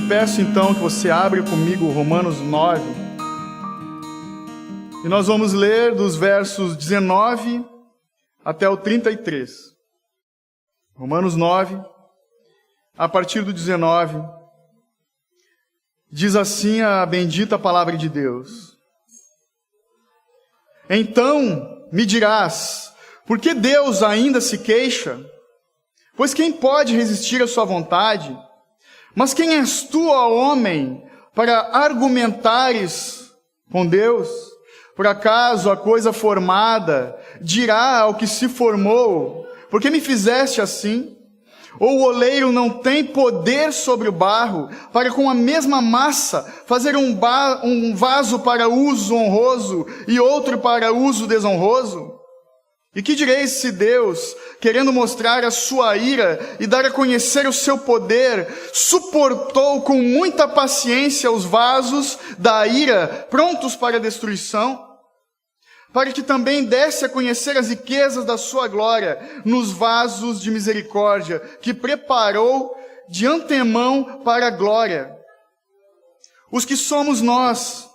peço então que você abra comigo Romanos 9. E nós vamos ler dos versos 19 até o 33. Romanos 9, a partir do 19, diz assim a bendita palavra de Deus. Então me dirás, por que Deus ainda se queixa? Pois quem pode resistir à sua vontade? Mas quem és tu, ó homem, para argumentares com Deus? Por acaso a coisa formada dirá ao que se formou, por que me fizeste assim? Ou o oleiro não tem poder sobre o barro, para com a mesma massa fazer um vaso para uso honroso e outro para uso desonroso? E que direis se Deus, querendo mostrar a sua ira e dar a conhecer o seu poder, suportou com muita paciência os vasos da ira, prontos para a destruição, para que também desse a conhecer as riquezas da sua glória nos vasos de misericórdia, que preparou de antemão para a glória. Os que somos nós,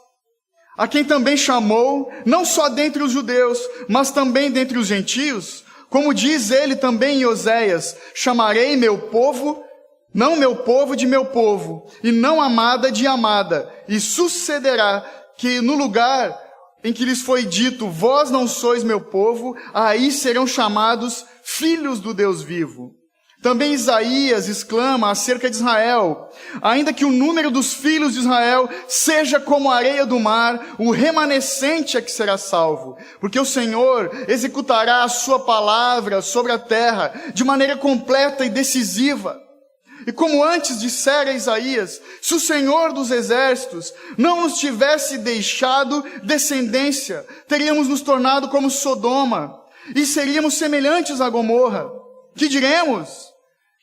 a quem também chamou, não só dentre os judeus, mas também dentre os gentios, como diz ele também em Oséias, chamarei meu povo, não meu povo de meu povo, e não amada de amada, e sucederá que no lugar em que lhes foi dito, vós não sois meu povo, aí serão chamados filhos do Deus vivo. Também Isaías exclama acerca de Israel, ainda que o número dos filhos de Israel seja como a areia do mar, o remanescente é que será salvo, porque o Senhor executará a sua palavra sobre a terra de maneira completa e decisiva. E como antes dissera Isaías, se o Senhor dos exércitos não nos tivesse deixado descendência, teríamos nos tornado como Sodoma, e seríamos semelhantes a Gomorra. Que diremos?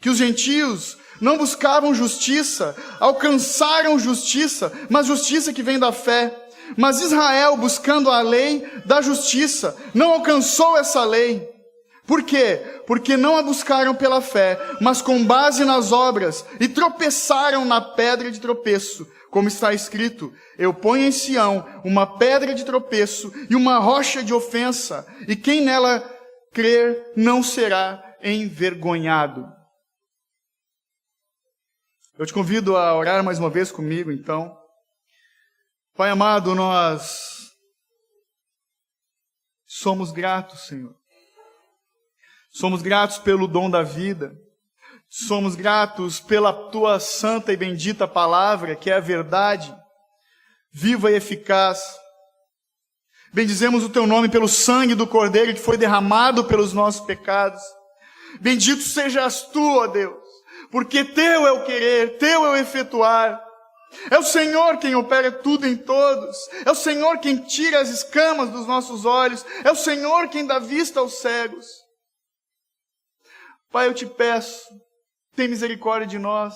Que os gentios não buscavam justiça, alcançaram justiça, mas justiça que vem da fé. Mas Israel, buscando a lei da justiça, não alcançou essa lei. Por quê? Porque não a buscaram pela fé, mas com base nas obras, e tropeçaram na pedra de tropeço. Como está escrito, eu ponho em Sião uma pedra de tropeço e uma rocha de ofensa, e quem nela crer não será envergonhado. Eu te convido a orar mais uma vez comigo, então. Pai amado, nós somos gratos, Senhor. Somos gratos pelo dom da vida. Somos gratos pela Tua santa e bendita palavra, que é a verdade, viva e eficaz. Bendizemos o Teu nome pelo sangue do Cordeiro que foi derramado pelos nossos pecados. Bendito sejas Tu, ó Deus, porque Teu é o querer, Teu é o efetuar. É o Senhor quem opera tudo em todos. É o Senhor quem tira as escamas dos nossos olhos. É o Senhor quem dá vista aos cegos. Pai, eu te peço, tem misericórdia de nós,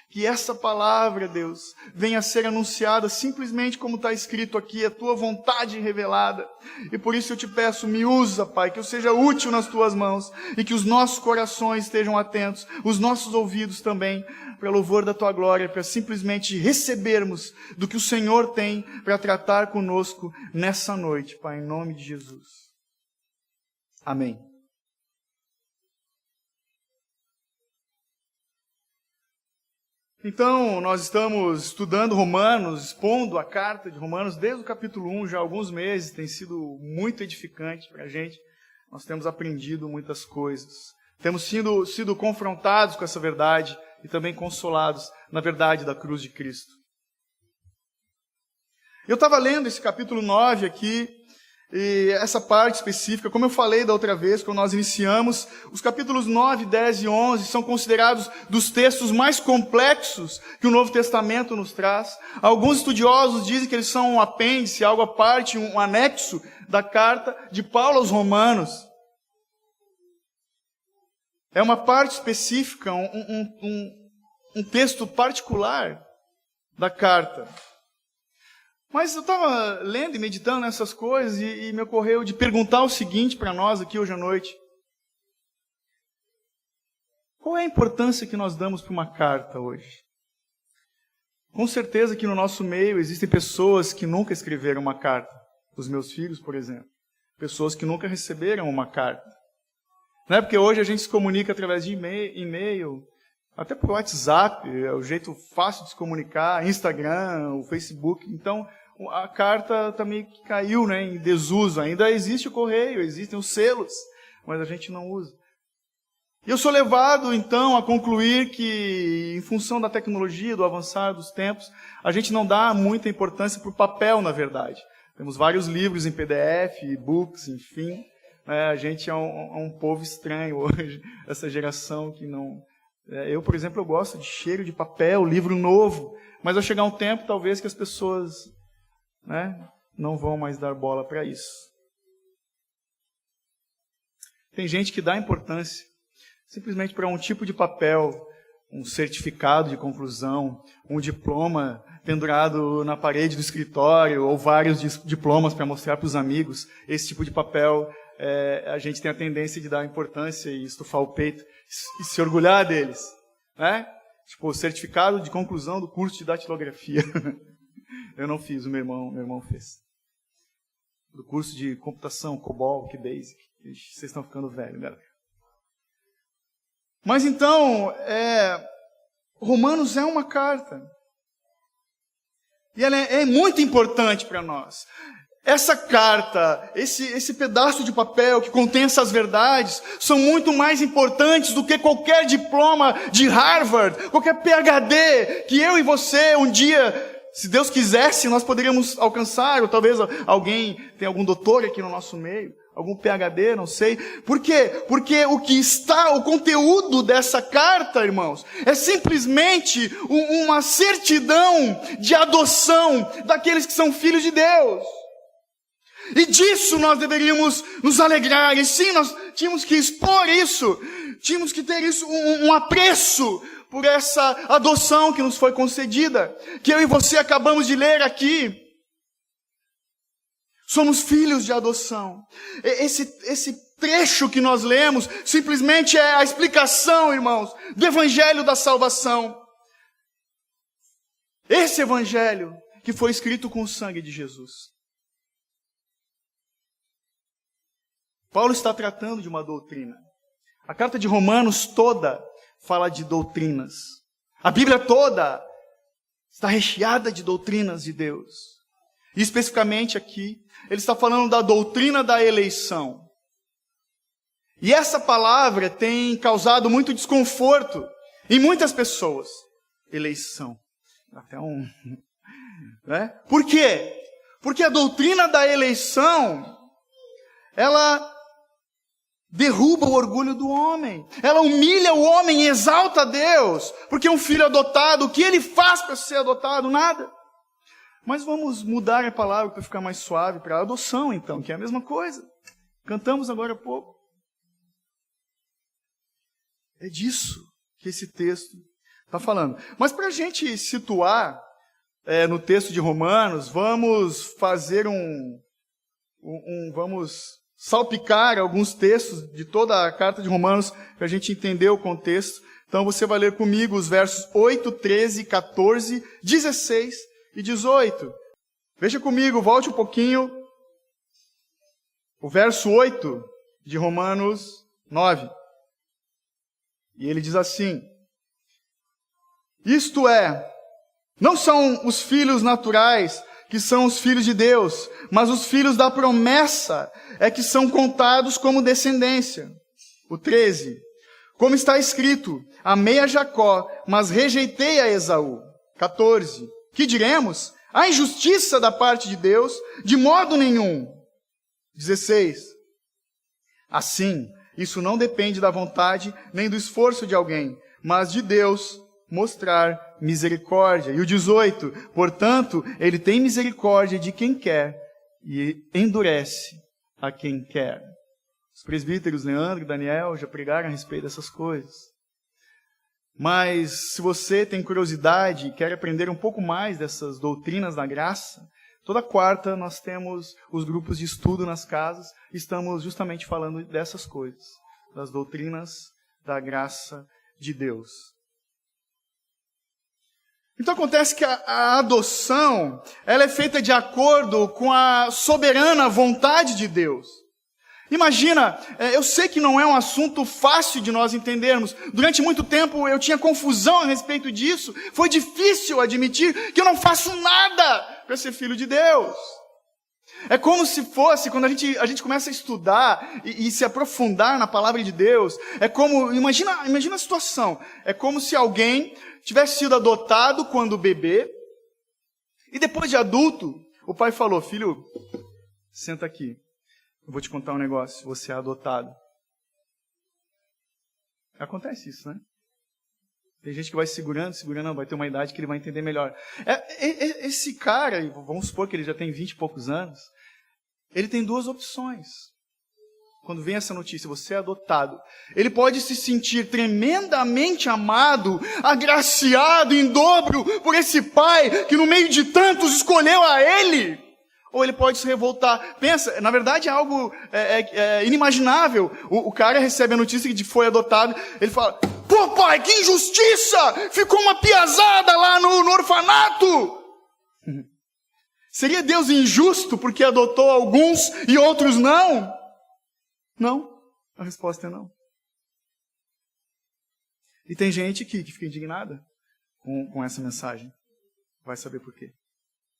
que essa palavra, Deus, venha a ser anunciada simplesmente como está escrito aqui, a Tua vontade revelada. E por isso eu te peço, me usa, Pai, que eu seja útil nas Tuas mãos e que os nossos corações estejam atentos, os nossos ouvidos também, para louvor da Tua glória, para simplesmente recebermos do que o Senhor tem para tratar conosco nessa noite, Pai, em nome de Jesus. Amém. Então, nós estamos estudando Romanos, expondo a carta de Romanos desde o capítulo 1, já há alguns meses, tem sido muito edificante para a gente. Nós temos aprendido muitas coisas. Temos sido confrontados com essa verdade e também consolados na verdade da cruz de Cristo. Eu estava lendo esse capítulo 9 aqui, e essa parte específica, como eu falei da outra vez, quando nós iniciamos, os capítulos 9, 10 e 11 são considerados dos textos mais complexos que o Novo Testamento nos traz. Alguns estudiosos dizem que eles são um apêndice, algo à parte, um anexo da carta de Paulo aos Romanos. É uma parte específica, um texto particular da carta. Mas eu estava lendo e meditando nessas coisas e me ocorreu de perguntar o seguinte para nós aqui hoje à noite. Qual é a importância que nós damos para uma carta hoje? Com certeza que no nosso meio existem pessoas que nunca escreveram uma carta. Os meus filhos, por exemplo. Pessoas que nunca receberam uma carta. Não é porque hoje a gente se comunica através de e-mail, até por WhatsApp, é o jeito fácil de se comunicar, Instagram, o Facebook. Então, a carta também caiu, né, em desuso. Ainda existe o correio, existem os selos, mas a gente não usa. E eu sou levado, então, a concluir que, em função da tecnologia, do avançar dos tempos, a gente não dá muita importância para o papel, na verdade. Temos vários livros em PDF, e-books, enfim. A gente é um povo estranho hoje, essa geração que não... Eu, por exemplo, eu gosto de cheiro de papel, livro novo, mas vai chegar um tempo, talvez, que as pessoas, né, não vão mais dar bola para isso. Tem gente que dá importância simplesmente para um tipo de papel, um certificado de conclusão, um diploma pendurado na parede do escritório, ou vários diplomas para mostrar para os amigos. Esse tipo de papel, a gente tem a tendência de dar importância e estufar o peito e se orgulhar deles, né? Tipo, o certificado de conclusão do curso de datilografia. Eu não fiz, meu irmão fez. Do curso de computação, COBOL, QBasic. Vocês estão ficando velhos, galera. Mas então, Romanos é uma carta. E ela é muito importante para nós. Essa carta, esse pedaço de papel que contém essas verdades, são muito mais importantes do que qualquer diploma de Harvard, qualquer PhD, que eu e você um dia, se Deus quisesse, nós poderíamos alcançar, ou talvez alguém tenha algum doutor aqui no nosso meio, algum PhD, não sei. Por quê? Porque o conteúdo dessa carta, irmãos, é simplesmente uma certidão de adoção daqueles que são filhos de Deus. E disso nós deveríamos nos alegrar. E sim, nós tínhamos que expor isso. Tínhamos que ter isso, um apreço por essa adoção que nos foi concedida. Que eu e você acabamos de ler aqui. Somos filhos de adoção. Esse trecho que nós lemos simplesmente é a explicação, irmãos, do Evangelho da salvação. Esse Evangelho que foi escrito com o sangue de Jesus. Paulo está tratando de uma doutrina. A carta de Romanos toda fala de doutrinas. A Bíblia toda está recheada de doutrinas de Deus. E especificamente aqui, ele está falando da doutrina da eleição. E essa palavra tem causado muito desconforto em muitas pessoas. Eleição. Até né? Por quê? Porque a doutrina da eleição, ela derruba o orgulho do homem. Ela humilha o homem e exalta a Deus. Porque um filho adotado, o que ele faz para ser adotado? Nada. Mas vamos mudar a palavra para ficar mais suave, para adoção então, que é a mesma coisa. Cantamos agora há pouco. É disso que esse texto está falando. Mas para a gente situar no texto de Romanos, vamos fazer vamos salpicar alguns textos de toda a carta de Romanos para a gente entender o contexto. Então você vai ler comigo os versos 8, 13, 14, 16 e 18. Veja comigo, volte um pouquinho. O verso 8 de Romanos 9. E ele diz assim: isto é, não são os filhos naturais que são os filhos de Deus, mas os filhos da promessa é que são contados como descendência. O 13. Como está escrito, amei a Jacó, mas rejeitei a Esaú. 14. Que diremos? Há injustiça da parte de Deus? De modo nenhum. 16. Assim, isso não depende da vontade nem do esforço de alguém, mas de Deus mostrar misericórdia. E o 18. Portanto, ele tem misericórdia de quem quer e endurece a quem quer. Os presbíteros Leandro e Daniel já pregaram a respeito dessas coisas. Mas se você tem curiosidade e quer aprender um pouco mais dessas doutrinas da graça, toda quarta nós temos os grupos de estudo nas casas, estamos justamente falando dessas coisas, das doutrinas da graça de Deus. Então acontece que a adoção, ela é feita de acordo com a soberana vontade de Deus. Imagina, eu sei que não é um assunto fácil de nós entendermos. Durante muito tempo eu tinha confusão a respeito disso. Foi difícil admitir que eu não faço nada para ser filho de Deus. É como se fosse, quando a gente começa a estudar e se aprofundar na palavra de Deus, é como, imagina a situação, é como se alguém tivesse sido adotado quando bebê, e depois de adulto, o pai falou, filho, senta aqui, eu vou te contar um negócio, você é adotado. Acontece isso, né? Tem gente que vai segurando, vai ter uma idade que ele vai entender melhor. Esse cara, vamos supor que ele já tem 20 e poucos anos, ele tem duas opções. Quando vem essa notícia, você é adotado. Ele pode se sentir tremendamente amado, agraciado em dobro por esse pai que no meio de tantos escolheu a ele. Ou ele pode se revoltar. Pensa, na verdade é algo inimaginável. O cara recebe a notícia de que foi adotado, ele fala, pô pai, que injustiça! Ficou uma piazada lá no orfanato! Seria Deus injusto porque adotou alguns e outros não? Não. A resposta é não. E tem gente que fica indignada com essa mensagem. Vai saber por quê.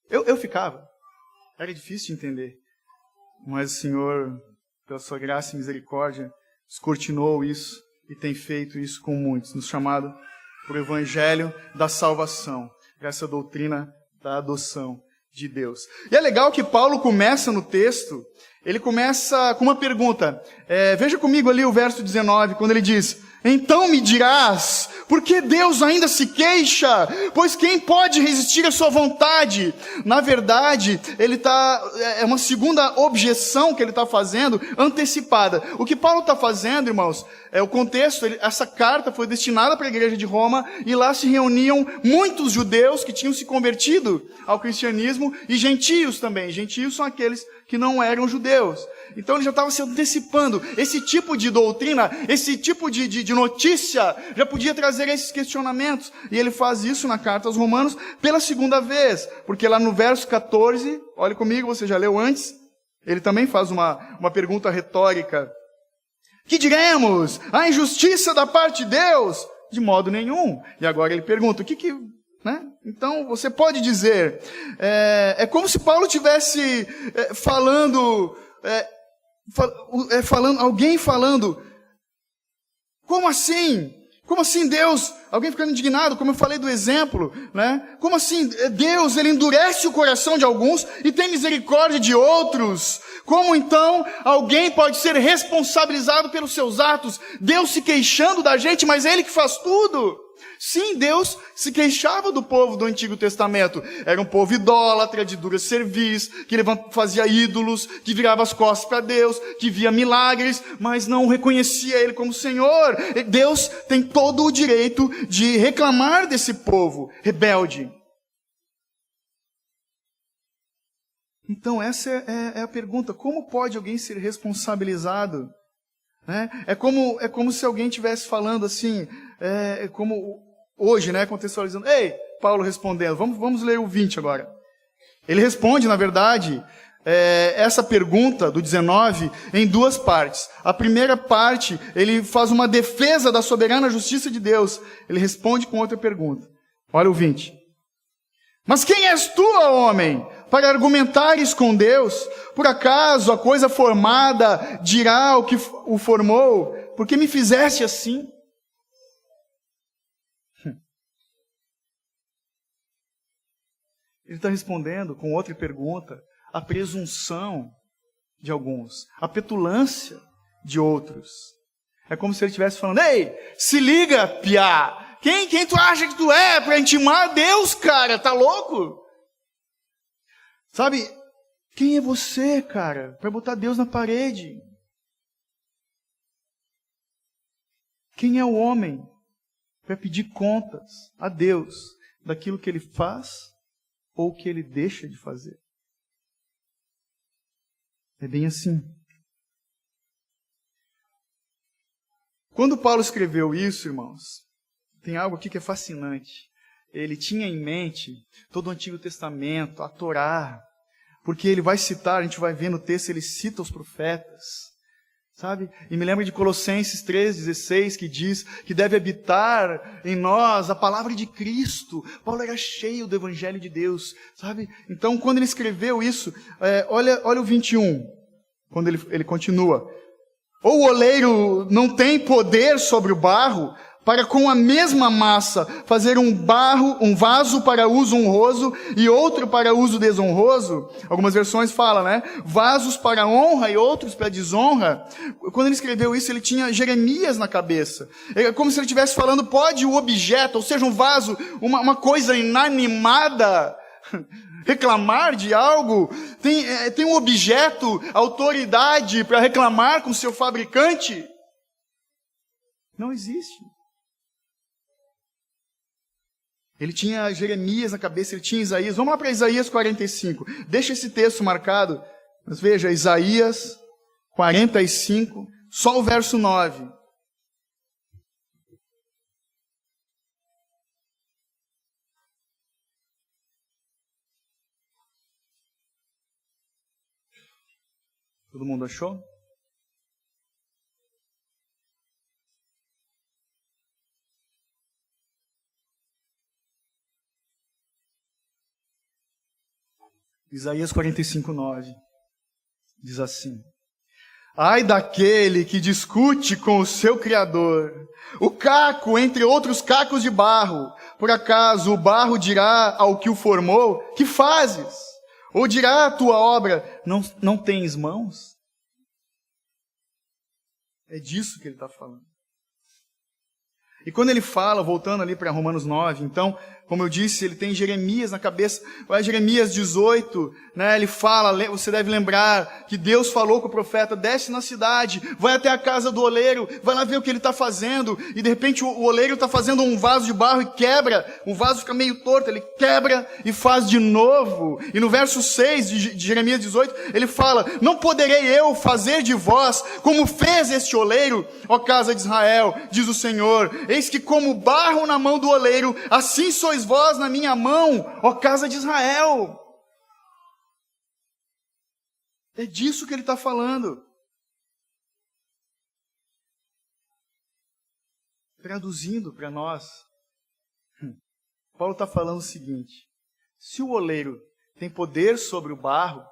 Eu ficava. Era difícil de entender. Mas o Senhor, pela sua graça e misericórdia, descortinou isso e tem feito isso com muitos, nos chamado por Evangelho da salvação, essa doutrina da adoção de Deus. E é legal que Paulo começa no texto, ele começa com uma pergunta. Veja comigo ali o verso 19, quando ele diz, então me dirás, por que Deus ainda se queixa? Pois quem pode resistir à sua vontade? Na verdade, é uma segunda objeção que ele está fazendo, antecipada. O que Paulo está fazendo, irmãos, o contexto, essa carta foi destinada para a igreja de Roma, e lá se reuniam muitos judeus que tinham se convertido ao cristianismo, e gentios também. Gentios são aqueles que não eram judeus. Então ele já estava se antecipando. Esse tipo de doutrina, esse tipo de notícia, já podia trazer esses questionamentos. E ele faz isso na carta aos Romanos pela segunda vez. Porque lá no verso 14, olhe comigo, você já leu antes, ele também faz uma pergunta retórica. Que diremos? A injustiça da parte de Deus? De modo nenhum. E agora ele pergunta, né? Então, você pode dizer, é como se Paulo tivesse alguém falando, como assim? Como assim Deus? Alguém ficando indignado, como eu falei do exemplo, né? Como assim Deus, ele endurece o coração de alguns e tem misericórdia de outros? Como então alguém pode ser responsabilizado pelos seus atos? Deus se queixando da gente, mas é Ele que faz tudo. Sim, Deus se queixava do povo do Antigo Testamento. Era um povo idólatra, de dura cerviz, que fazia ídolos, que virava as costas para Deus, que via milagres, mas não reconhecia Ele como Senhor. Deus tem todo o direito de reclamar desse povo rebelde. Então essa é a pergunta. Como pode alguém ser responsabilizado? É como se alguém estivesse falando assim, como hoje, né, contextualizando. Ei, Paulo respondendo, vamos ler o 20 agora. Ele responde, na verdade, essa pergunta do 19 em duas partes. A primeira parte, ele faz uma defesa da soberana justiça de Deus. Ele responde com outra pergunta. Olha o 20. Mas quem és tu, ó homem, para argumentares com Deus? Por acaso a coisa formada dirá o que o formou? Porque me fizeste assim? Ele está respondendo com outra pergunta, a presunção de alguns, a petulância de outros. É como se ele estivesse falando, ei, se liga, piá! Quem tu acha que tu é para intimar Deus, cara? Tá louco? Sabe, quem é você, cara, para botar Deus na parede? Quem é o homem para pedir contas a Deus daquilo que ele faz ou que ele deixa de fazer? É bem assim. Quando Paulo escreveu isso, irmãos, tem algo aqui que é fascinante. ele tinha em mente todo o Antigo Testamento, a Torá, porque ele vai citar, a gente vai ver no texto, ele cita os profetas, sabe? E me lembra de Colossenses 3,16, que diz que deve habitar em nós a palavra de Cristo. Paulo era cheio do Evangelho de Deus, sabe? Então, quando ele escreveu isso, olha o 21, quando ele continua. Ou o oleiro não tem poder sobre o barro, para com a mesma massa fazer um vaso para uso honroso e outro para uso desonroso? Algumas versões falam, né? Vasos para honra e outros para desonra. Quando ele escreveu isso, ele tinha Jeremias na cabeça. É como se ele estivesse falando, pode o objeto, ou seja, um vaso, uma coisa inanimada, reclamar de algo? Tem um objeto, autoridade para reclamar com seu fabricante? Não existe. Ele tinha Jeremias na cabeça, ele tinha Isaías. Vamos lá para Isaías 45. Deixa esse texto marcado. Mas veja, Isaías 45, só o verso 9. Todo mundo achou? Isaías 45, 9. Diz assim: ai daquele que discute com o seu Criador, o caco entre outros cacos de barro. Por acaso o barro dirá ao que o formou, que fazes? Ou dirá a tua obra, não tens mãos? É disso que ele está falando. E quando ele fala, voltando ali para Romanos 9, então, como eu disse, ele tem Jeremias na cabeça. Jeremias 18, né, ele fala, você deve lembrar que Deus falou com o profeta, desce na cidade, vai até a casa do oleiro, vai lá ver o que ele está fazendo, e de repente o oleiro está fazendo um vaso de barro e quebra, o vaso fica meio torto, ele quebra e faz de novo. E no verso 6 de Jeremias 18, ele fala, não poderei eu fazer de vós como fez este oleiro, ó casa de Israel, diz o Senhor. Eis que como barro na mão do oleiro, assim sois vós na minha mão, ó casa de Israel. É disso que ele está falando. Traduzindo para nós, Paulo está falando o seguinte: se o oleiro tem poder sobre o barro,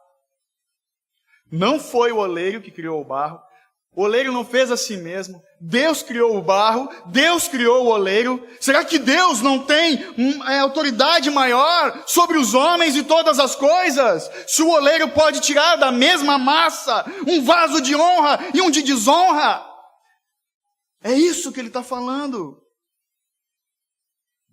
não foi o oleiro que criou o barro, o oleiro não fez a si mesmo, Deus criou o barro, Deus criou o oleiro. Será que Deus não tem autoridade maior sobre os homens e todas as coisas? Se o oleiro pode tirar da mesma massa um vaso de honra e um de desonra? É isso que ele está falando.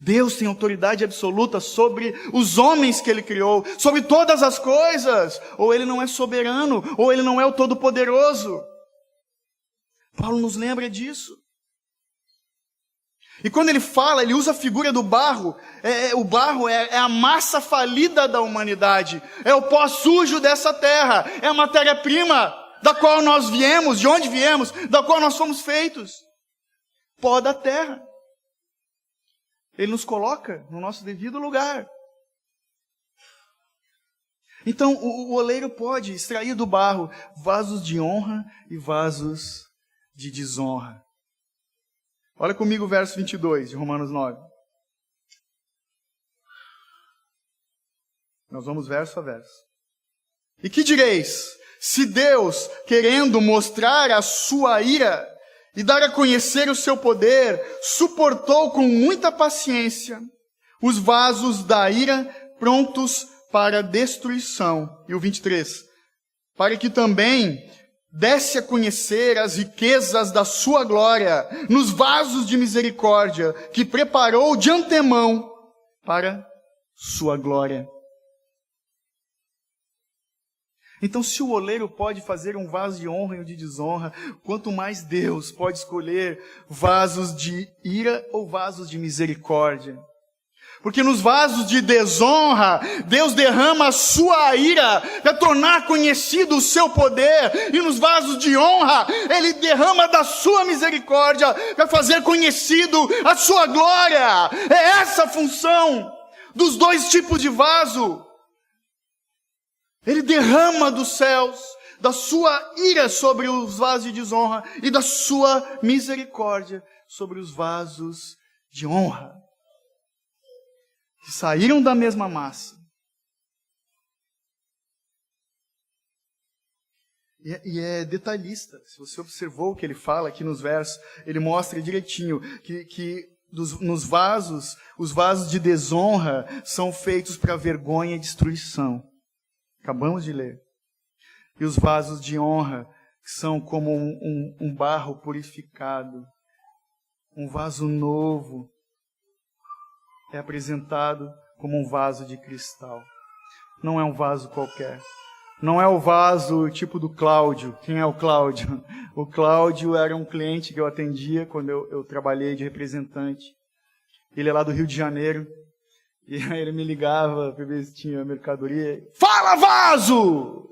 Deus tem autoridade absoluta sobre os homens que ele criou, sobre todas as coisas. Ou ele não é soberano, ou ele não é o todo-poderoso. Paulo nos lembra disso. E quando ele fala, ele usa a figura do barro. O barro é a massa falida da humanidade. É o pó sujo dessa terra. É a matéria-prima da qual nós viemos, de onde viemos, da qual nós fomos feitos. Pó da terra. Ele nos coloca no nosso devido lugar. Então, o oleiro pode extrair do barro vasos de honra e vasos de desonra. Olha comigo o verso 22 de Romanos 9. Nós vamos verso a verso. E que direis? Se Deus, querendo mostrar a sua ira e dar a conhecer o seu poder, suportou com muita paciência os vasos da ira prontos para destruição. E o 23. Para que também desse a conhecer as riquezas da sua glória nos vasos de misericórdia que preparou de antemão para sua glória. Então, se o oleiro pode fazer um vaso de honra e um de desonra, quanto mais Deus pode escolher vasos de ira ou vasos de misericórdia. Porque nos vasos de desonra, Deus derrama a sua ira para tornar conhecido o seu poder. E nos vasos de honra, Ele derrama da sua misericórdia para fazer conhecido a sua glória. É essa a função dos dois tipos de vaso. Ele derrama dos céus da sua ira sobre os vasos de desonra e da sua misericórdia sobre os vasos de honra, que saíram da mesma massa. E é detalhista. Se você observou o que ele fala aqui nos versos, ele mostra direitinho que nos vasos, os vasos de desonra são feitos para vergonha e destruição. Acabamos de ler. E os vasos de honra são como um barro purificado. Um vaso novo é apresentado como um vaso de cristal. Não é um vaso qualquer. Não é o vaso tipo do Cláudio. Quem é o Cláudio? O Cláudio era um cliente que eu atendia quando eu trabalhei de representante. Ele é lá do Rio de Janeiro. E aí ele me ligava para ver se tinha mercadoria. Fala, vaso!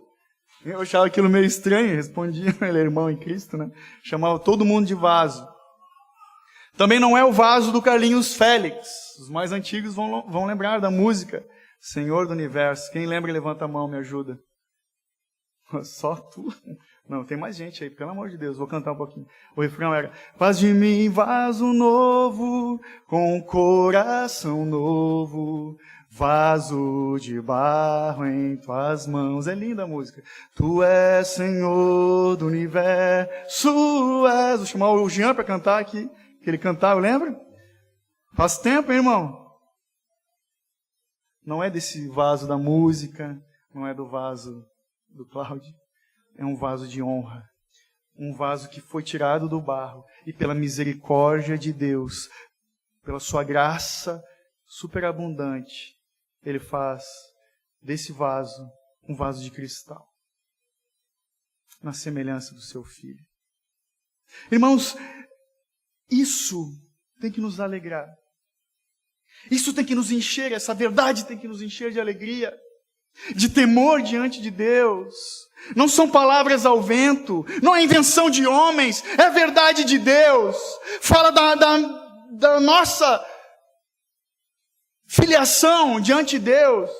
Eu achava aquilo meio estranho, respondia, ele é irmão em Cristo, né? Chamava todo mundo de vaso. Também não é o vaso do Carlinhos Félix. Os mais antigos vão lembrar da música Senhor do Universo. Quem lembra, levanta a mão, me ajuda. Só tu? Não, tem mais gente aí, pelo amor de Deus, vou cantar um pouquinho. O refrão era: faz de mim vaso novo, com coração novo, vaso de barro em tuas mãos. É linda a música. Tu és Senhor do Universo, és. Vou chamar o Jean para cantar aqui, que ele cantava, lembra? Faz tempo, hein, irmão? Não é desse vaso da música, não é do vaso do Cláudio. É um vaso de honra. Um vaso que foi tirado do barro. E pela misericórdia de Deus, pela sua graça superabundante, Ele faz desse vaso um vaso de cristal. Na semelhança do seu Filho. Irmãos, isso tem que nos alegrar. Isso tem que nos encher, essa verdade tem que nos encher de alegria, de temor diante de Deus. Não são palavras ao vento, não é invenção de homens, é a verdade de Deus. Fala da nossa filiação diante de Deus.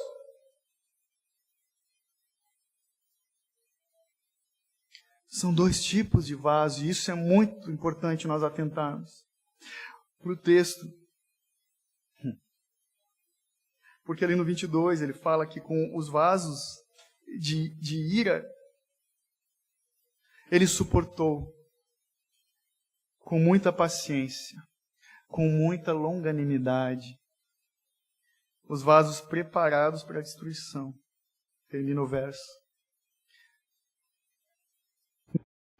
São dois tipos de vaso, e isso é muito importante nós atentarmos para o texto. Porque ali no 22 ele fala que com os vasos de ira, ele suportou com muita paciência, com muita longanimidade, os vasos preparados para a destruição. Termina o verso.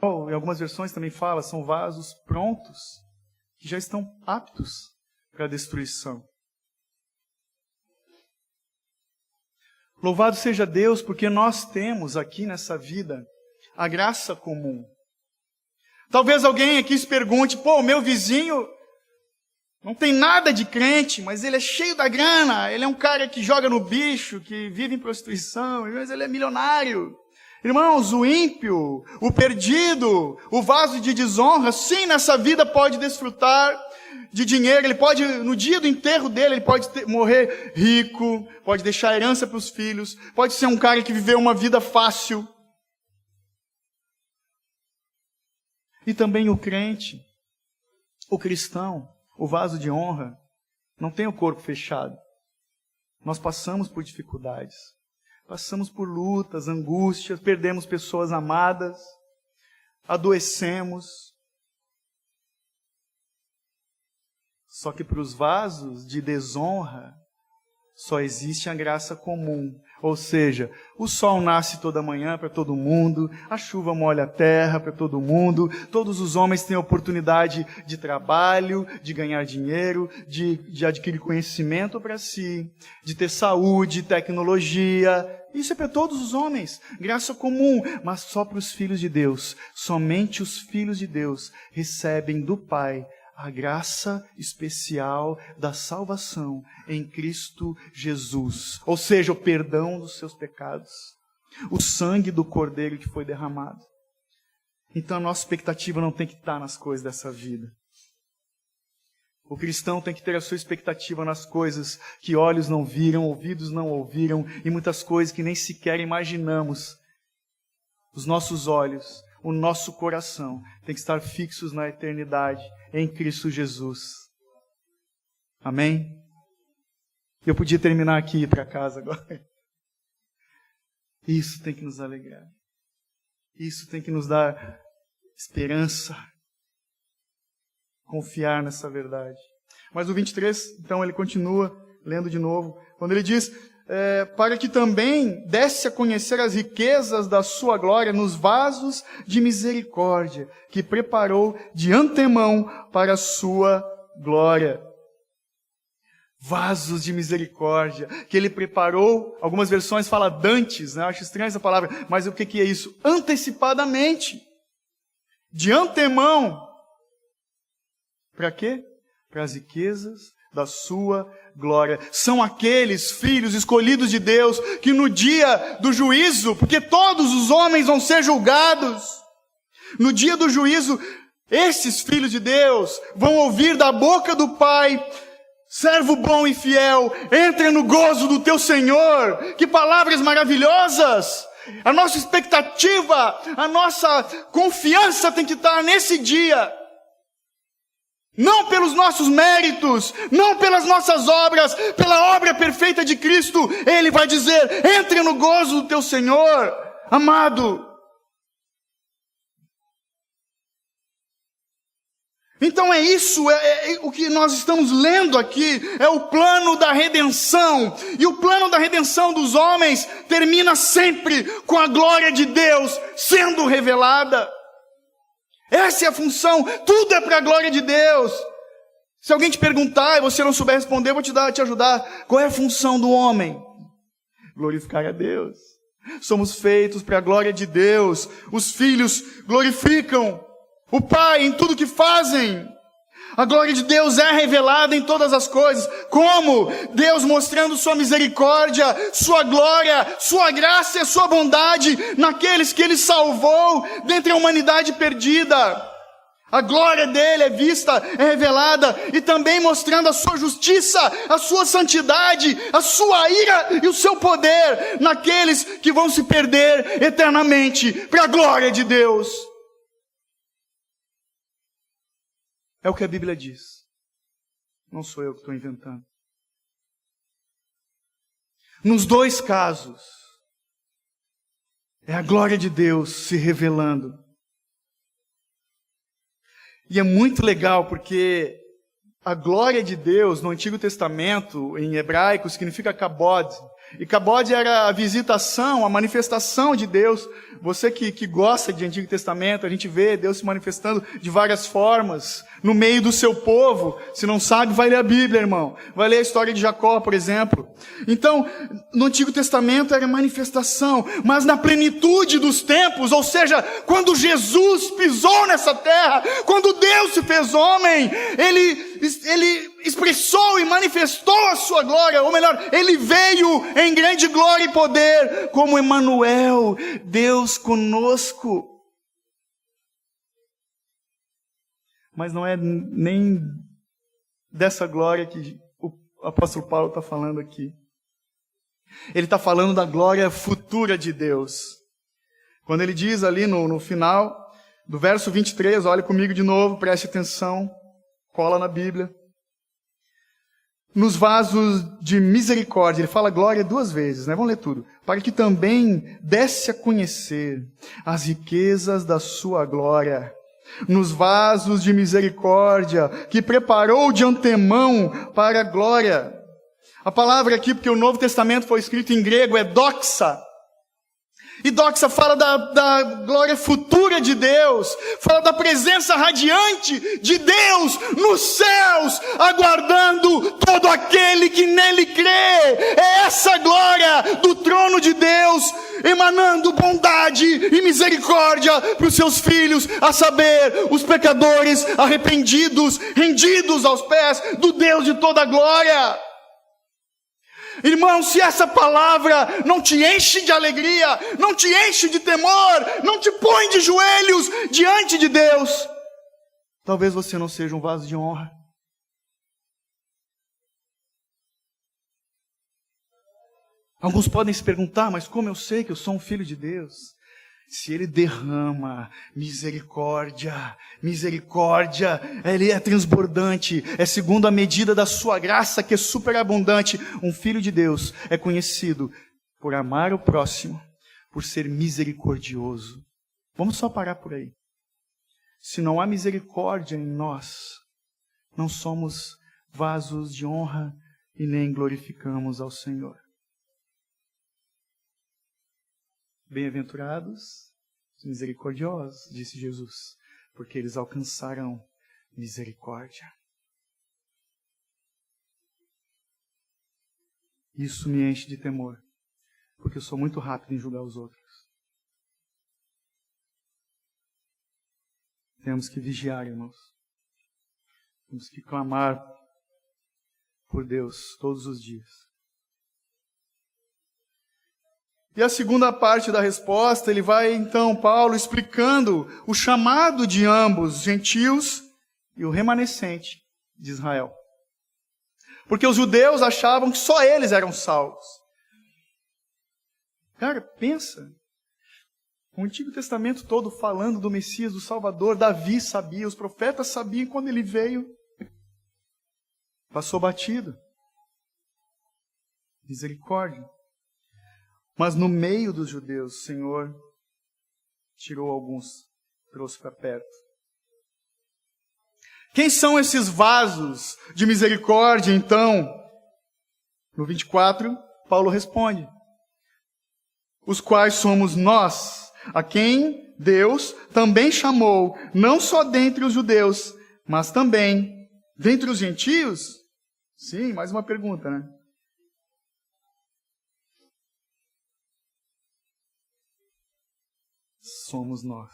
Em algumas versões também fala, são vasos prontos, que já estão aptos para a destruição. Louvado seja Deus, porque nós temos aqui nessa vida a graça comum. Talvez alguém aqui se pergunte, pô, meu vizinho não tem nada de crente, mas ele é cheio da grana, ele é um cara que joga no bicho, que vive em prostituição, mas ele é milionário. Irmãos, o ímpio, o perdido, o vaso de desonra, sim, nessa vida pode desfrutar de dinheiro, ele pode, no dia do enterro dele, ele pode morrer rico, pode deixar herança para os filhos, pode ser um cara que viveu uma vida fácil. E também o crente, o cristão, o vaso de honra, não tem o corpo fechado. Nós passamos por dificuldades, passamos por lutas, angústias, perdemos pessoas amadas, adoecemos. Só que para os vasos de desonra, só existe a graça comum. Ou seja, o sol nasce toda manhã para todo mundo, a chuva molha a terra para todo mundo, todos os homens têm oportunidade de trabalho, de ganhar dinheiro, de adquirir conhecimento para si, de ter saúde, tecnologia. Isso é para todos os homens, graça comum, mas só para os filhos de Deus. Somente os filhos de Deus recebem do Pai a graça especial da salvação em Cristo Jesus. Ou seja, o perdão dos seus pecados. O sangue do Cordeiro que foi derramado. Então a nossa expectativa não tem que estar nas coisas dessa vida. O cristão tem que ter a sua expectativa nas coisas que olhos não viram, ouvidos não ouviram, e muitas coisas que nem sequer imaginamos. Os nossos olhos, o nosso coração tem que estar fixos na eternidade, em Cristo Jesus. Amém? Eu podia terminar aqui e ir para casa agora. Isso tem que nos alegrar. Isso tem que nos dar esperança. Confiar nessa verdade. Mas o 23, então, ele continua lendo de novo, quando ele diz, para que também desse a conhecer as riquezas da sua glória nos vasos de misericórdia, que preparou de antemão para a sua glória. Vasos de misericórdia, que ele preparou, algumas versões falam dantes, né? Eu acho estranha essa palavra, mas o que é isso? Antecipadamente. De antemão. Para quê? Para as riquezas da sua glória. São aqueles filhos escolhidos de Deus que no dia do juízo, porque todos os homens vão ser julgados, no dia do juízo, esses filhos de Deus vão ouvir da boca do Pai: servo bom e fiel, entra no gozo do teu Senhor. Que palavras maravilhosas! A nossa expectativa, a nossa confiança tem que estar nesse dia. Não pelos nossos méritos, não pelas nossas obras, pela obra perfeita de Cristo. Ele vai dizer: entre no gozo do teu Senhor, amado. Então é isso, é o que nós estamos lendo aqui, é o plano da redenção. E o plano da redenção dos homens termina sempre com a glória de Deus sendo revelada. Essa é a função, tudo é para a glória de Deus. Se alguém te perguntar e você não souber responder, eu vou te ajudar. Qual é a função do homem? Glorificar a Deus. Somos feitos para a glória de Deus. Os filhos glorificam o Pai em tudo que fazem. A glória de Deus é revelada em todas as coisas. Como? Deus mostrando sua misericórdia, sua glória, sua graça e sua bondade naqueles que Ele salvou dentre a humanidade perdida. A glória dele é vista, é revelada, e também mostrando a sua justiça, a sua santidade, a sua ira e o seu poder naqueles que vão se perder eternamente para a glória de Deus. É o que a Bíblia diz. Não sou eu que estou inventando. Nos dois casos, é a glória de Deus se revelando. E é muito legal porque a glória de Deus no Antigo Testamento, em hebraico, significa kabod. E kabod era a visitação, a manifestação de Deus. Você que gosta de Antigo Testamento, a gente vê Deus se manifestando de várias formas no meio do seu povo. Se não sabe, vai ler a Bíblia, irmão. Vai ler a história de Jacó, por exemplo. Então, no Antigo Testamento era manifestação, mas na plenitude dos tempos, ou seja, quando Jesus pisou nessa terra, quando Deus se fez homem, Ele expressou e manifestou a sua glória, ou melhor, Ele veio em grande glória e poder, como Emanuel, Deus conosco. Mas não é nem dessa glória que o apóstolo Paulo está falando aqui. Ele está falando da glória futura de Deus. Quando ele diz ali no final do verso 23, olha comigo de novo, preste atenção, cola na Bíblia. Nos vasos de misericórdia, ele fala glória duas vezes, né? Vamos ler tudo. Para que também desse a conhecer as riquezas da sua glória, nos vasos de misericórdia, que preparou de antemão para a glória. A palavra aqui, porque o Novo Testamento foi escrito em grego, é doxa. E doxa fala da glória futura de Deus, fala da presença radiante de Deus nos céus, aguardando todo aquele que nele crê. É essa glória do trono de Deus emanando bondade e misericórdia para os seus filhos, a saber, os pecadores arrependidos, rendidos aos pés do Deus de toda a glória. Irmão, se essa palavra não te enche de alegria, não te enche de temor, não te põe de joelhos diante de Deus, talvez você não seja um vaso de honra. Alguns podem se perguntar, mas como eu sei que eu sou um filho de Deus? Se Ele derrama misericórdia, Ele é transbordante, é segundo a medida da sua graça que é superabundante. Um filho de Deus é conhecido por amar o próximo, por ser misericordioso. Vamos só parar por aí. Se não há misericórdia em nós, não somos vasos de honra e nem glorificamos ao Senhor. Bem-aventurados, misericordiosos, disse Jesus, porque eles alcançarão misericórdia. Isso me enche de temor, porque eu sou muito rápido em julgar os outros. Temos que vigiar, irmãos. Temos que clamar por Deus todos os dias. E a segunda parte da resposta, ele vai então, Paulo, explicando o chamado de ambos, gentios e o remanescente de Israel. Porque os judeus achavam que só eles eram salvos. Cara, pensa. O Antigo Testamento todo falando do Messias, do Salvador, Davi sabia, os profetas sabiam, quando ele veio, passou batido. Misericórdia. Mas no meio dos judeus, o Senhor tirou alguns, trouxe para perto. Quem são esses vasos de misericórdia, então? No 24, Paulo responde: os quais somos nós, a quem Deus também chamou, não só dentre os judeus, mas também dentre os gentios? Sim, mais uma pergunta, né? Somos nós,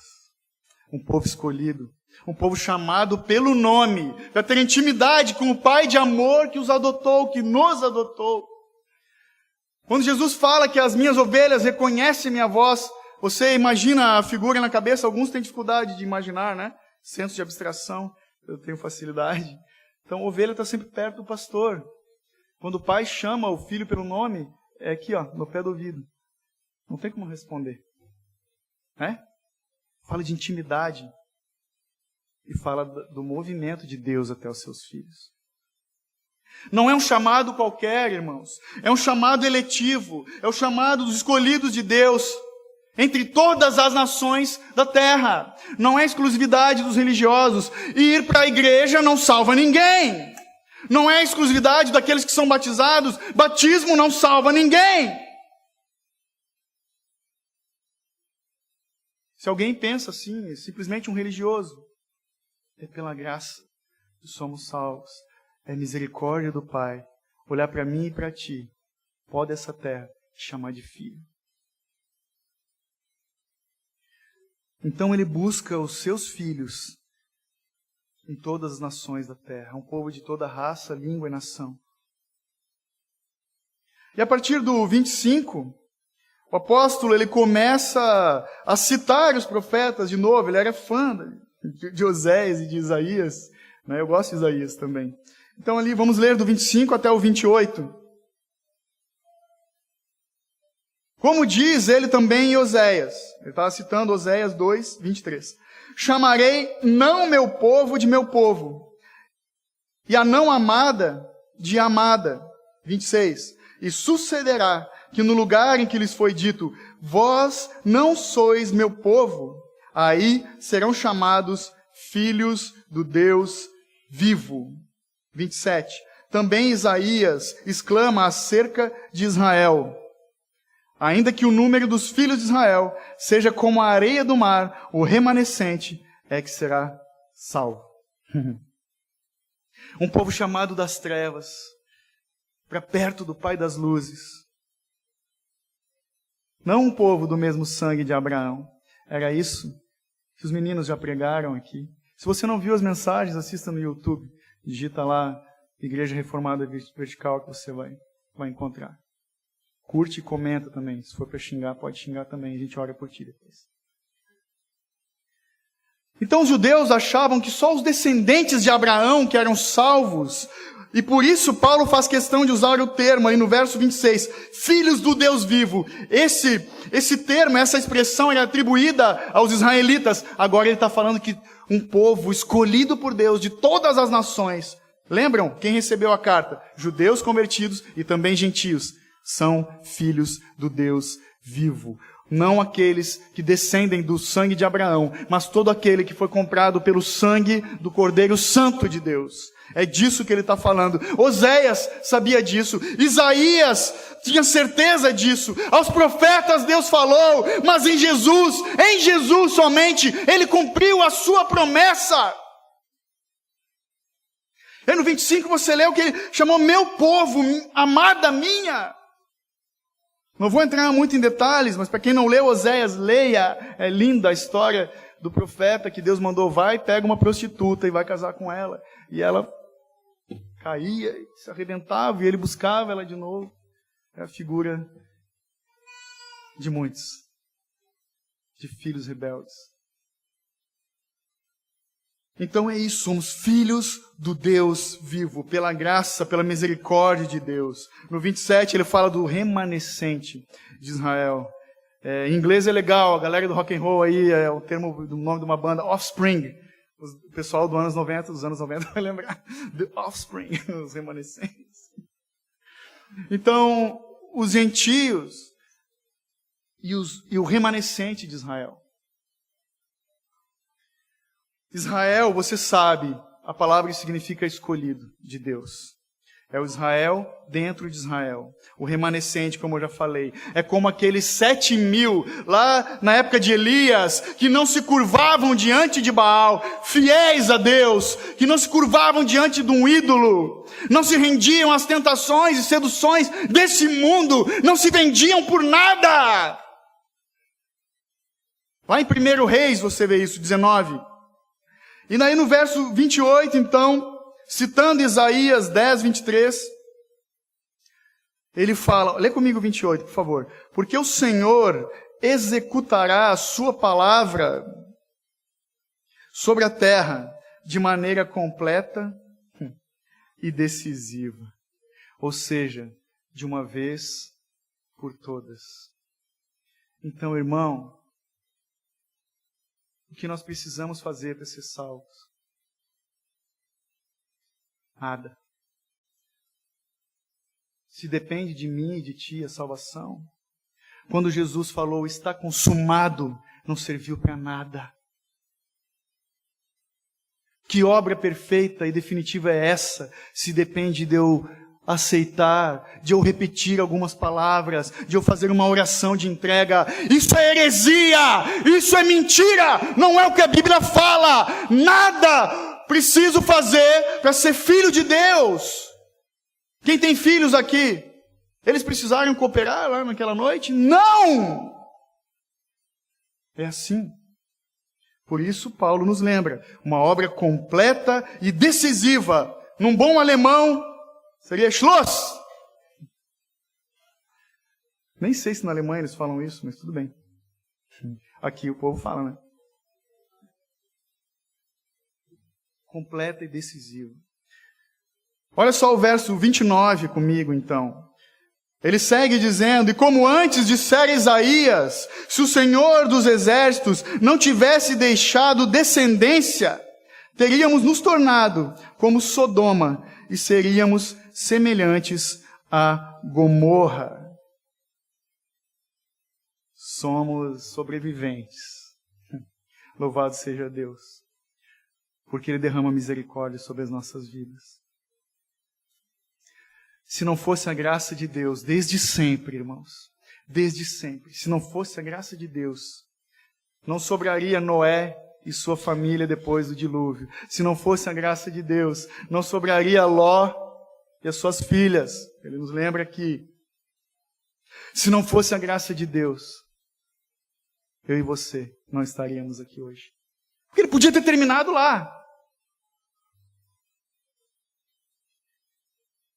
um povo escolhido, um povo chamado pelo nome, para ter intimidade com o Pai de amor que os adotou, que nos adotou. Quando Jesus fala que as minhas ovelhas reconhecem minha voz, você imagina a figura na cabeça? Alguns têm dificuldade de imaginar, né? Senso de abstração, eu tenho facilidade. Então a ovelha está sempre perto do pastor. Quando o pai chama o filho pelo nome, é aqui, ó, no pé do ouvido. Não tem como responder. Fala de intimidade e fala do movimento de Deus até os seus filhos. Não é um chamado qualquer, irmãos. É um chamado eletivo. É o chamado dos escolhidos de Deus entre todas as nações da terra. Não é exclusividade dos religiosos. E ir para a igreja não salva ninguém. Não é exclusividade daqueles que são batizados. Batismo não salva ninguém. Se alguém pensa assim, é simplesmente um religioso. É pela graça que somos salvos. É misericórdia do Pai. Olhar para mim e para ti. Pó dessa terra, te chamar de filho. Então ele busca os seus filhos em todas as nações da terra. Um povo de toda raça, língua e nação. E a partir do 25... o apóstolo, ele começa a citar os profetas de novo. Ele era fã de Oséias e de Isaías. Né? Eu gosto de Isaías também. Então ali, vamos ler do 25 até o 28. Como diz ele também em Oséias. Ele estava citando Oséias 2, 23. Chamarei não meu povo de meu povo, e a não amada de amada. 26. E sucederá que no lugar em que lhes foi dito, vós não sois meu povo, aí serão chamados filhos do Deus vivo. 27. Também Isaías exclama acerca de Israel, ainda que o número dos filhos de Israel seja como a areia do mar, o remanescente é que será salvo. Um povo chamado das trevas, para perto do Pai das luzes. Não um povo do mesmo sangue de Abraão. Era isso que os meninos já pregaram aqui. Se você não viu as mensagens, assista no YouTube. Digita lá, Igreja Reformada Vertical, que você vai encontrar. Curte e comenta também. Se for para xingar, pode xingar também. A gente ora por ti depois. Então os judeus achavam que só os descendentes de Abraão que eram salvos. E por isso Paulo faz questão de usar o termo aí no verso 26, filhos do Deus vivo. Esse termo, essa expressão era atribuída aos israelitas. Agora ele está falando que um povo escolhido por Deus de todas as nações. Lembram quem recebeu a carta? Judeus convertidos e também gentios. São filhos do Deus vivo. Não aqueles que descendem do sangue de Abraão, mas todo aquele que foi comprado pelo sangue do Cordeiro Santo de Deus. É disso que ele está falando. Oséias sabia disso. Isaías tinha certeza disso. Aos profetas Deus falou, mas em Jesus somente, ele cumpriu a sua promessa. E no 25 você leu que ele chamou meu povo, amada minha. Não vou entrar muito em detalhes, mas para quem não leu Oséias, leia. É linda a história do profeta que Deus mandou, vai, pega uma prostituta e vai casar com ela. E ela caía, se arrebentava e ele buscava ela de novo. É a figura de muitos, de filhos rebeldes. Então é isso, somos filhos do Deus vivo, pela graça, pela misericórdia de Deus. No 27 ele fala do remanescente de Israel. Em inglês é legal, a galera do rock and roll aí, é o termo do nome de uma banda, Offspring. O pessoal dos anos 90 vai lembrar. The Offspring, os remanescentes. Então, os gentios e o remanescente de Israel. Israel, você sabe, a palavra significa escolhido de Deus. É o Israel dentro de Israel. O remanescente, como eu já falei, é como aqueles 7.000 lá na época de Elias, que não se curvavam diante de Baal, fiéis a Deus, que não se curvavam diante de um ídolo, não se rendiam às tentações e seduções desse mundo, não se vendiam por nada. Lá em 1 Reis você vê isso, 19. E aí no verso 28, então, citando Isaías 10, 23, ele fala, lê comigo 28, por favor. Porque o Senhor executará a sua palavra sobre a terra de maneira completa e decisiva. Ou seja, de uma vez por todas. Então, irmão, o que nós precisamos fazer para ser salvos? Nada. Se depende de mim e de ti a salvação. Quando Jesus falou, está consumado, não serviu para nada. Que obra perfeita e definitiva é essa, se depende de eu aceitar, de eu repetir algumas palavras, de eu fazer uma oração de entrega? Isso é heresia, isso é mentira, não é o que a Bíblia fala. Nada preciso fazer para ser filho de Deus. Quem tem filhos aqui, eles precisaram cooperar lá naquela noite? Não! É assim. Por isso Paulo nos lembra, uma obra completa e decisiva. Num bom alemão, seria Schluss. Nem sei se na Alemanha eles falam isso, mas tudo bem. Aqui o povo fala, né? Completa e decisiva. Olha só o verso 29 comigo, então. Ele segue dizendo, e como antes dissera Isaías, se o Senhor dos exércitos não tivesse deixado descendência, teríamos nos tornado como Sodoma e seríamos semelhantes a Gomorra. Somos sobreviventes. Louvado seja Deus, porque Ele derrama misericórdia sobre as nossas vidas. Se não fosse a graça de Deus, desde sempre, irmãos, desde sempre, se não fosse a graça de Deus, não sobraria Noé e sua família depois do dilúvio. Se não fosse a graça de Deus, não sobraria Ló e as suas filhas. Ele nos lembra aqui. Se não fosse a graça de Deus, eu e você não estaríamos aqui hoje. Porque ele podia ter terminado lá.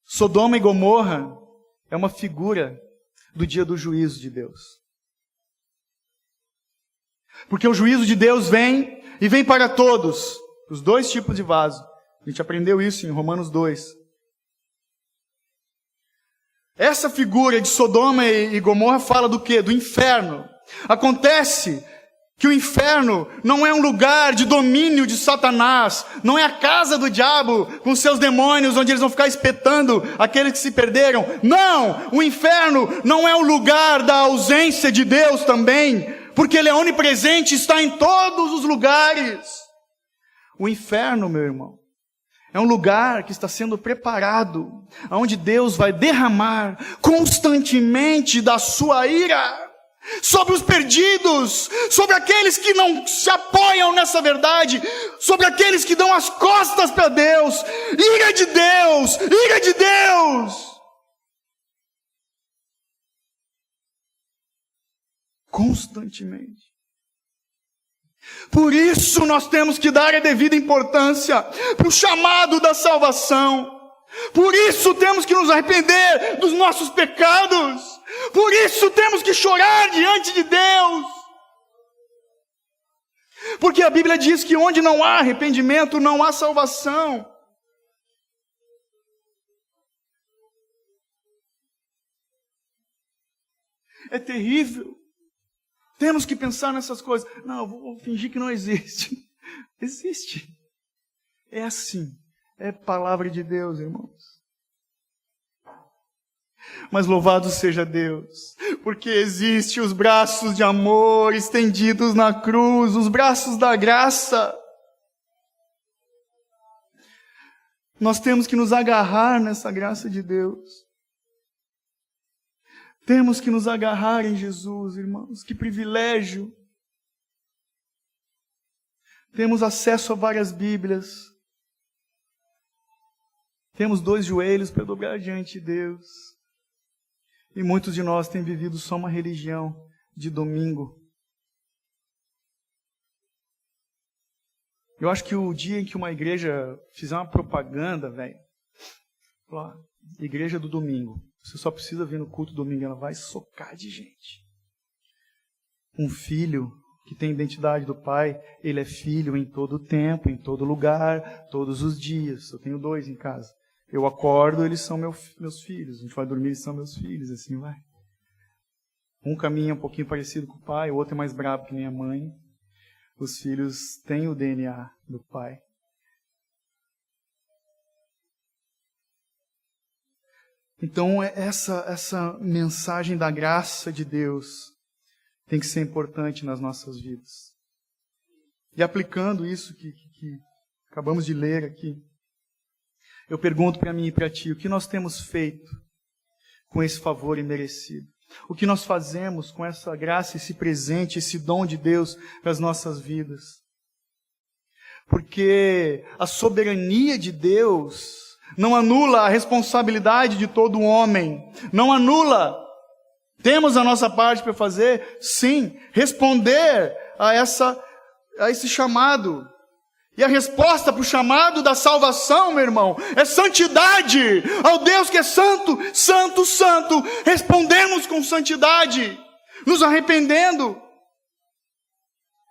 Sodoma e Gomorra é uma figura do dia do juízo de Deus. Porque o juízo de Deus vem e vem para todos, os dois tipos de vaso. A gente aprendeu isso em Romanos 2. Essa figura de Sodoma e Gomorra fala do quê? Do inferno. Acontece que o inferno não é um lugar de domínio de Satanás, não é a casa do diabo com seus demônios, onde eles vão ficar espetando aqueles que se perderam. Não! O inferno não é o lugar da ausência de Deus também, porque Ele é onipresente, está em todos os lugares. O inferno, meu irmão, é um lugar que está sendo preparado, onde Deus vai derramar constantemente da sua ira sobre os perdidos, sobre aqueles que não se apoiam nessa verdade, sobre aqueles que dão as costas para Deus. Ira de Deus! Ira de Deus! Constantemente. Por isso nós temos que dar a devida importância para o chamado da salvação. Por isso temos que nos arrepender dos nossos pecados. Por isso temos que chorar diante de Deus. Porque a Bíblia diz que onde não há arrependimento, não há salvação. É terrível. Temos que pensar nessas coisas. Não, eu vou fingir que não existe. Existe. É assim. É palavra de Deus, irmãos. Mas louvado seja Deus, porque existem os braços de amor estendidos na cruz, os braços da graça. Nós temos que nos agarrar nessa graça de Deus. Temos que nos agarrar em Jesus, irmãos. Que privilégio. Temos acesso a várias Bíblias. Temos 2 joelhos para dobrar diante de Deus. E muitos de nós têm vivido só uma religião de domingo. Eu acho que o dia em que uma igreja fizer uma propaganda, velho, igreja do domingo, você só precisa vir no culto domingo, ela vai socar de gente. Um filho que tem identidade do pai, ele é filho em todo tempo, em todo lugar, todos os dias. Eu tenho 2 em casa. Eu acordo, eles são meus filhos. A gente vai dormir, eles são meus filhos, assim vai. Um caminha um pouquinho parecido com o pai, o outro é mais brabo que nem a mãe. Os filhos têm o DNA do pai. Então, essa mensagem da graça de Deus tem que ser importante nas nossas vidas. E aplicando isso que acabamos de ler aqui, eu pergunto para mim e para ti, o que nós temos feito com esse favor imerecido? O que nós fazemos com essa graça, esse presente, esse dom de Deus para as nossas vidas? Porque a soberania de Deus não anula a responsabilidade de todo homem. Não anula. Temos a nossa parte para fazer? Sim. Responder a esse chamado. E a resposta para o chamado da salvação, meu irmão, é santidade. Ao Deus que é santo, santo, santo. Respondemos com santidade. Nos arrependendo.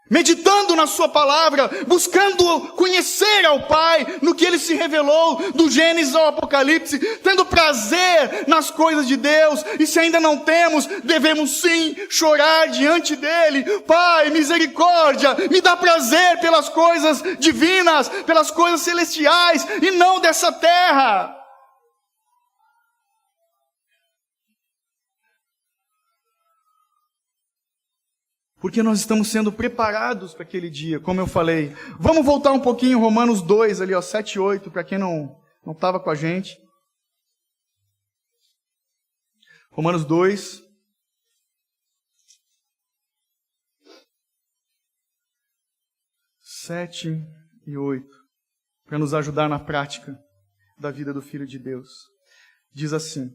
Meditando na sua palavra, buscando conhecer ao Pai, no que Ele se revelou, do Gênesis ao Apocalipse, tendo prazer nas coisas de Deus, e se ainda não temos, devemos sim chorar diante dEle. Pai, misericórdia, me dá prazer pelas coisas divinas, pelas coisas celestiais, e não dessa terra. Porque nós estamos sendo preparados para aquele dia, como eu falei. Vamos voltar um pouquinho, Romanos 2, ali, 7 e 8, para quem não estava com a gente. Romanos 2. (7 e 8), para nos ajudar na prática da vida do Filho de Deus. Diz assim: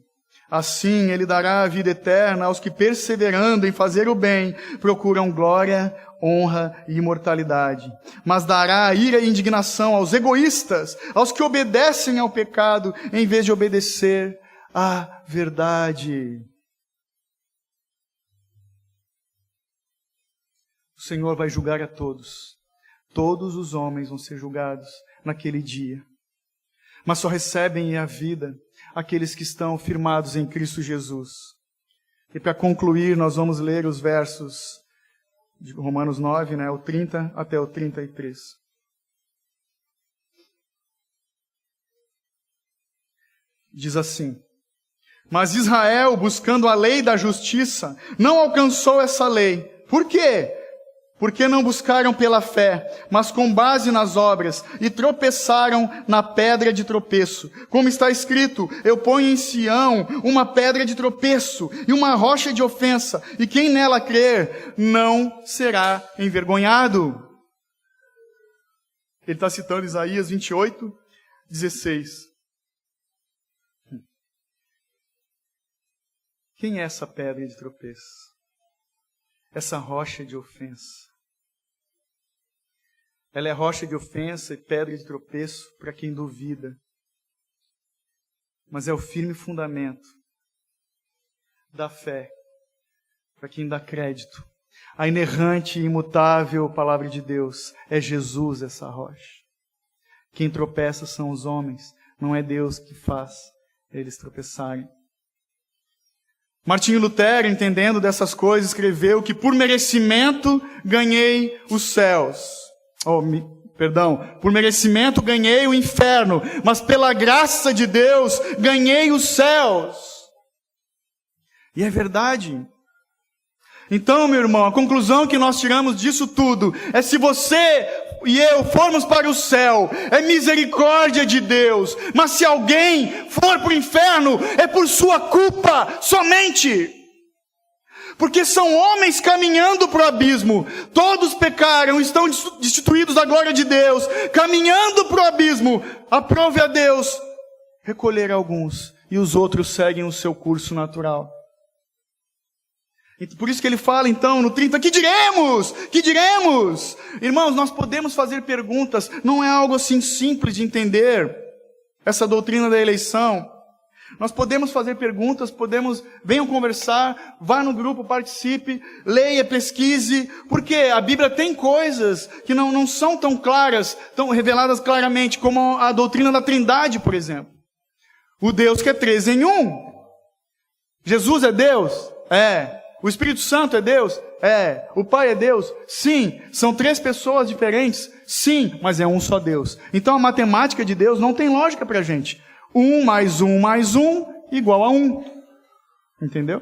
Assim ele dará a vida eterna aos que, perseverando em fazer o bem, procuram glória, honra e imortalidade. Mas dará ira e indignação aos egoístas, aos que obedecem ao pecado, em vez de obedecer à verdade. O Senhor vai julgar a todos. Todos os homens vão ser julgados naquele dia. Mas só recebem a vida aqueles que estão firmados em Cristo Jesus. E para concluir, nós vamos ler os versos de Romanos 9, o 30 até o 33. Diz assim: Mas Israel, buscando a lei da justiça, não alcançou essa lei. Por quê? Porque não buscaram pela fé, mas com base nas obras, e tropeçaram na pedra de tropeço. Como está escrito, eu ponho em Sião uma pedra de tropeço e uma rocha de ofensa, e quem nela crer não será envergonhado. Ele está citando Isaías 28, 16. Quem é essa pedra de tropeço? Essa rocha de ofensa. Ela é rocha de ofensa e pedra de tropeço para quem duvida. Mas é o firme fundamento da fé para quem dá crédito. A inerrante e imutável palavra de Deus é Jesus essa rocha. Quem tropeça são os homens, não é Deus que faz eles tropeçarem. Martinho Lutero, entendendo dessas coisas, escreveu que por merecimento ganhei os céus. Por merecimento ganhei o inferno, mas pela graça de Deus ganhei os céus. E é verdade. Então, meu irmão, a conclusão que nós tiramos disso tudo é: se você e eu formos para o céu, é misericórdia de Deus. Mas se alguém for para o inferno, é por sua culpa somente. Porque são homens caminhando para o abismo. Todos pecaram, estão destituídos da glória de Deus, caminhando para o abismo. Aprove a Deus recolher alguns, e os outros seguem o seu curso natural. E por isso que ele fala então no 30, que diremos? Que diremos? Irmãos, nós podemos fazer perguntas, não é algo assim simples de entender essa doutrina da eleição. Nós podemos fazer perguntas, venham conversar, vá no grupo, participe, leia, pesquise, porque a Bíblia tem coisas que não são tão claras, tão reveladas claramente, como a doutrina da Trindade, por exemplo. O Deus que é 3 em 1. Jesus é Deus? É. O Espírito Santo é Deus? É. O Pai é Deus? Sim. São 3 pessoas diferentes? Sim. Mas é um só Deus. Então a matemática de Deus não tem lógica pra gente. 1 mais 1 mais 1 igual a 1. Entendeu?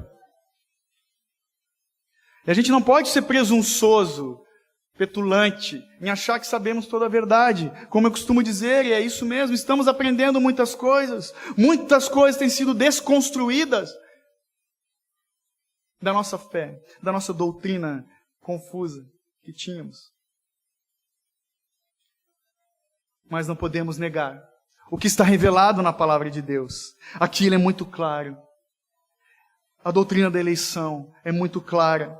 E a gente não pode ser presunçoso, petulante, em achar que sabemos toda a verdade. Como eu costumo dizer, e é isso mesmo, estamos aprendendo muitas coisas. Muitas coisas têm sido desconstruídas da nossa fé, da nossa doutrina confusa que tínhamos. Mas não podemos negar o que está revelado na palavra de Deus. Aquilo é muito claro. A doutrina da eleição é muito clara.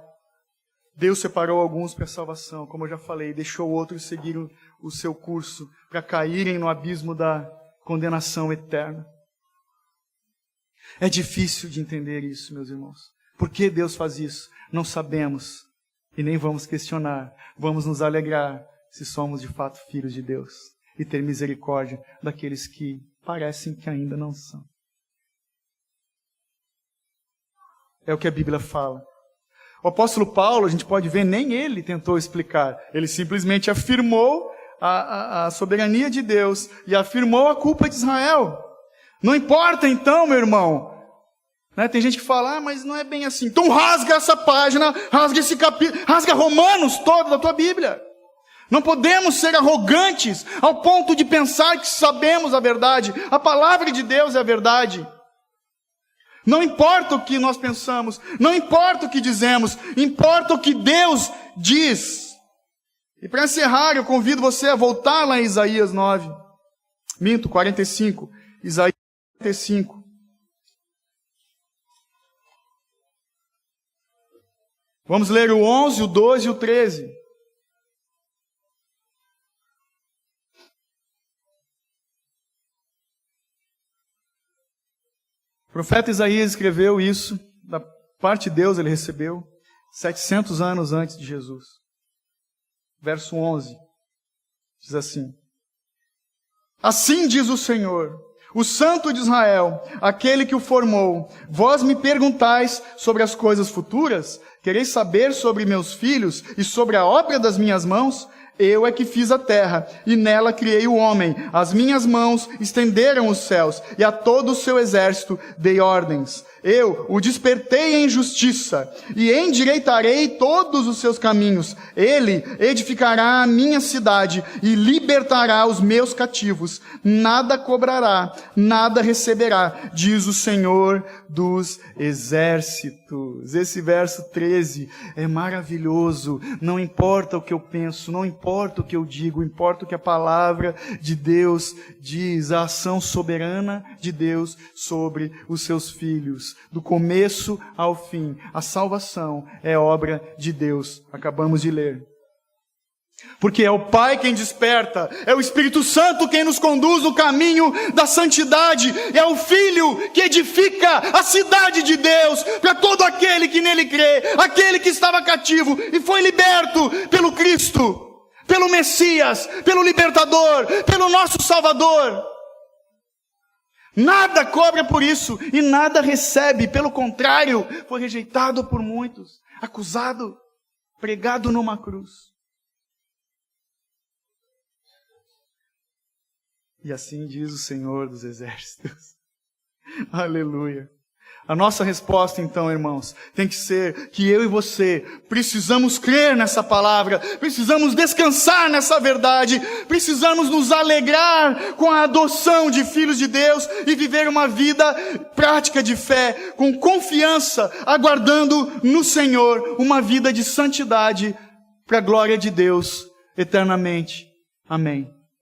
Deus separou alguns para a salvação, como eu já falei, deixou outros seguir o seu curso para caírem no abismo da condenação eterna. É difícil de entender isso, meus irmãos. Por que Deus faz isso? Não sabemos e nem vamos questionar. Vamos nos alegrar se somos de fato filhos de Deus e ter misericórdia daqueles que parecem que ainda não são. É o que a Bíblia fala. O apóstolo Paulo, a gente pode ver, nem ele tentou explicar. Ele simplesmente afirmou a soberania de Deus e afirmou a culpa de Israel. Não importa então, meu irmão. Tem gente que fala, mas não é bem assim. Então rasga essa página, rasga esse capítulo, rasga Romanos todo da tua Bíblia. Não podemos ser arrogantes ao ponto de pensar que sabemos a verdade. A palavra de Deus é a verdade. Não importa o que nós pensamos, não importa o que dizemos, importa o que Deus diz. E para encerrar, eu convido você a voltar lá em Isaías 45, Isaías 45. Vamos ler o 11, o 12 e o 13. O profeta Isaías escreveu isso, da parte de Deus ele recebeu, 700 anos antes de Jesus. Verso 11, diz assim: Assim diz o Senhor, o Santo de Israel, aquele que o formou: vós me perguntais sobre as coisas futuras? Quereis saber sobre meus filhos e sobre a obra das minhas mãos? Eu é que fiz a terra, e nela criei o homem. As minhas mãos estenderam os céus, e a todo o seu exército dei ordens. Eu o despertei em justiça, e endireitarei todos os seus caminhos. Ele edificará a minha cidade, e libertará os meus cativos. Nada cobrará, nada receberá, diz o Senhor dos exércitos. Esse verso 13 é maravilhoso. Não importa o que eu penso, não importa o que eu digo, importa o que a palavra de Deus diz, a ação soberana de Deus sobre os seus filhos. Do começo ao fim, a salvação é obra de Deus. Acabamos de ler. Porque é o Pai quem desperta, é o Espírito Santo quem nos conduz no caminho da santidade, é o Filho que edifica a cidade de Deus para todo aquele que nele crê, aquele que estava cativo e foi liberto pelo Cristo, pelo Messias, pelo Libertador, pelo nosso Salvador. Nada cobra por isso e nada recebe, pelo contrário, foi rejeitado por muitos, acusado, pregado numa cruz. E assim diz o Senhor dos Exércitos. Aleluia. A nossa resposta então, irmãos, tem que ser que eu e você precisamos crer nessa palavra, precisamos descansar nessa verdade, precisamos nos alegrar com a adoção de filhos de Deus e viver uma vida prática de fé, com confiança, aguardando no Senhor uma vida de santidade para a glória de Deus eternamente. Amém.